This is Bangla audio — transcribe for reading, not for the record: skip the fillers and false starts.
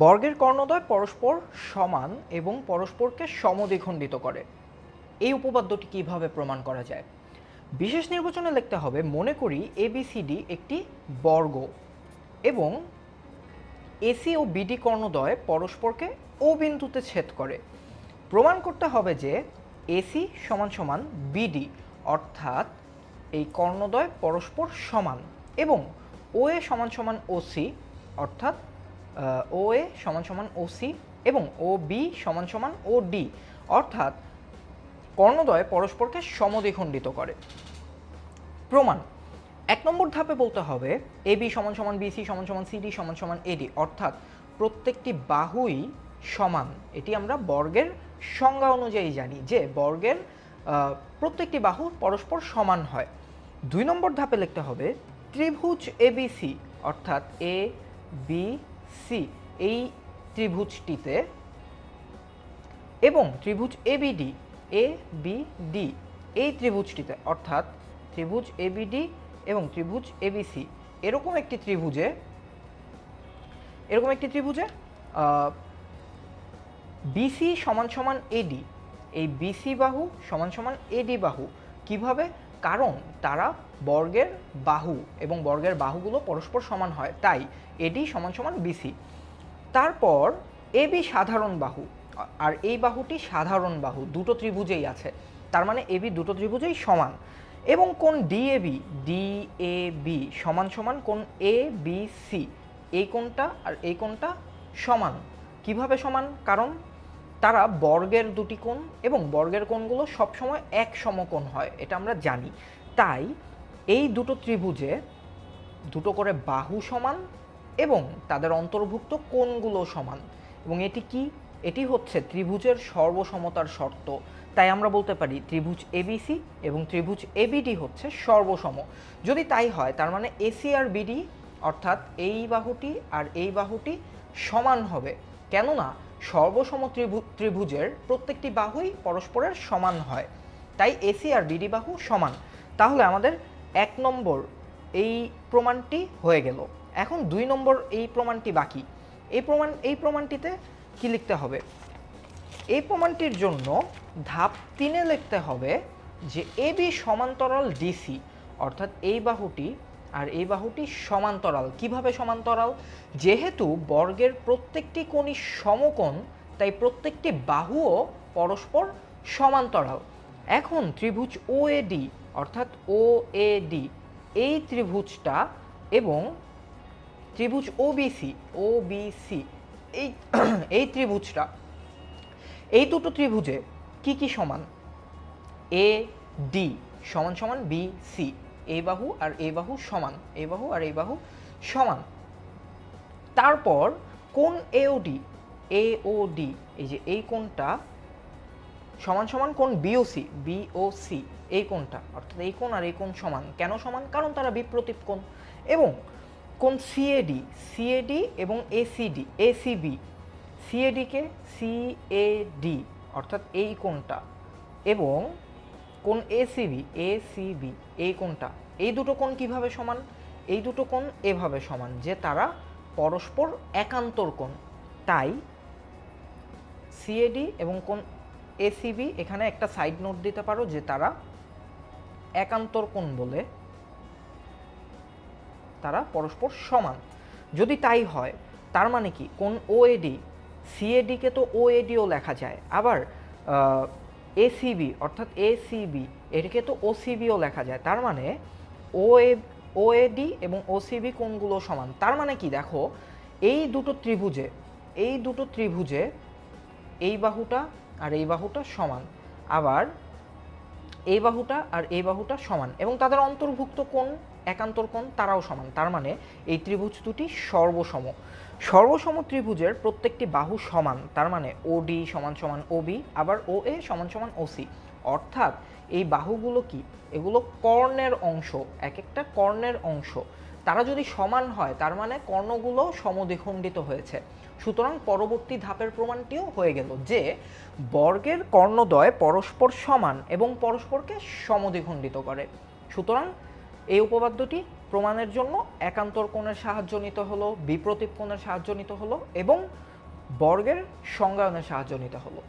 বর্গের কর্ণদ্বয় পরস্পর সমান এবং পরস্পরকে সমদ্বিখণ্ডিত করে। এই উপপাদ্যটি কিভাবে প্রমাণ করা যায়? বিশেষ নির্বাচনে লিখতে হবে, মনে করি ABCD একটি বর্গ এবং AC ও BD কর্ণদ্বয় পরস্পরকে O বিন্দুতে ছেদ করে। প্রমাণ করতে হবে যে AC সমান BD, অর্থাৎ এই কর্ণদ্বয় পরস্পর সমান, এবং OA সমান OC, অর্থাৎ OA সমান OC, এবং OB সমান OD, অর্থাৎ কর্ণদ্বয় পরস্পরকে সমদ্বিখণ্ডিত করে। প্রমাণ: 1 নম্বর ধাপে বলতে হবে AB সমান BC সমান CD সমান AD, অর্থাৎ প্রত্যেকটি বাহুই সমান। এটি আমরা বর্গের সংজ্ঞা অনুযায়ী জানি যে বর্গের প্রত্যেকটি বাহু পরস্পর সমান হয়। 2 নম্বর ধাপে লিখতে হবে ত্রিভুজ ABC, অর্থাৎ ABC এই ত্রিভুজটিতে, এবং ত্রিভুজ ABD এই ত্রিভুজটিতে, অর্থাৎ ত্রিভুজ ABD এবং ত্রিভুজ ABC এরকম একটি ত্রিভুজে BC সমান AD, এই BC বাহু সমান AD বাহু। কিভাবে? কারণ তারা বর্গের বাহু এবং বর্গের বাহুগুলো পরস্পর সমান হয়, তাই AD সমান BC। তারপর AB সাধারণ বাহু, আর এই বাহুটি সাধারণ বাহু, দুটো ত্রিভুজেই আছে, তার মানে AB দুটো ত্রিভুজেই সমান। এবং কোণ DAB সমান কোণ ABC, এই কোণটা আর এই কোণটা সমান। কিভাবে সমান? কারণ তারা বর্গের দুটি কোণ, এবং বর্গের কোণগুলো সবসময় এক সমকোণ হয়, এটা আমরা জানি। তাই এই দুটো ত্রিভুজে দুটো করে বাহু সমান এবং তাদের অন্তর্ভুক্ত কোণগুলো সমান। এবং এটি কি? এটি হচ্ছে ত্রিভুজের সর্বসমতার শর্ত। তাই আমরা বলতে পারি ত্রিভুজ ABC এবং ত্রিভুজ ABD হচ্ছে সর্বসম। যদি তাই হয়, তার মানে AC আর BD, অর্থাৎ এই বাহুটি আর এই বাহুটি সমান হবে, কেননা সর্বসম ত্রিভুজের প্রত্যেকটি বাহুই পরস্পরের সমান হয়, তাই AC আর BD বাহু সমান। তাহলে আমাদের 1 নম্বর এই প্রমাণটি হয়ে গেল। এখন 2 নম্বর এই প্রমাণটি বাকি। এই প্রমাণটিতে কি লিখতে হবে? এই প্রমাণটির জন্য ধাপ 3-এ লিখতে হবে যে AB সমান্তরাল DC, অর্থাৎ এই বাহুটি আর এই বাহুটি সমান্তরাল। কিভাবে সমান্তরাল? যেহেতু বর্গের প্রত্যেকটি কোণই সমকোণ, তাই প্রত্যেকটি বাহুও পরস্পর সমান্তরাল। এখন ত্রিভুজ OAD, অর্থাৎ OAD এই ত্রিভুজটা, এবং ত্রিভুজ OBC এই ত্রিভুজটা, এই দুটো ত্রিভুজে কি সমান? AD সমান BC, এই বাহু আর এই বাহু সমান, এই বাহু আর এই বাহু সমান। তারপর কোণ AOD, এই যে এই কোণটা সমান কোণ BOC, এই কোণটা, অর্থাৎ এই কোণ আর এই কোণ সমান। কেন সমান? কারণ তারা বিপ্রতীপ কোণ। এবং কোণ CAD এবং ACB, CAD, অর্থাৎ এই কোণটা, এবং কোণ ACB এই কোণটা। এই দুটো কোণ কিভাবে সমান? এই দুটো কোণ এভাবে সমান যে তারা পরস্পর একান্তর কোণ। তাই CAD এবং কোণ ACB, এখানে একটা সাইড নোট দিতে পারো যে তারা একান্তর কোণ বলে তারা পরস্পর সমান। যদি তাই হয়, তার মানে কি? কোণ OAD, CAD কে তো OADও লেখা যায়, আবার ACB অর্থাৎ ACB এটাকে তো OCBও লেখা যায়। তার মানে OAD এবং OCB কোণগুলো সমান। তার মানে কি? দেখো, এই দুটো ত্রিভুজে এই বাহুটা আর এই বাহুটা সমান, আবার এই বাহুটা আর এই বাহুটা সমান, এবং তাদের অন্তর্ভুক্ত কোণ, একান্তর কোণ, তারাও সমান। তার মানে এই ত্রিভুজ দুটি সর্বসম ত্রিভুজের প্রত্যেকটি বাহু সমান। তার মানে OD সমান OB, আবার OA সমান OC, অর্থাৎ এই বাহুগুলো কি? এগুলো কর্ণের অংশ, এক একটা কর্ণের অংশ। তারা যদি সমান হয়, তার মানে কর্ণগুলো সমদ্বিখণ্ডিত হয়েছে। সুতরাং পরবর্তী ধাপের প্রমাণটিও হয়ে গেল যে বর্গের কর্ণদ্বয় পরস্পর সমান এবং পরস্পরকে সমদ্বিখণ্ডিত করে। সুতরাং এই উপপাদ্যটি প্রমাণের জন্য একান্তর কোণের সাহায্য নিতে হলো, বিপ্রতীপ কোণের সাহায্য নিতে হলো এবং বর্গের সংজ্ঞায়নের সাহায্য নিতে হলো।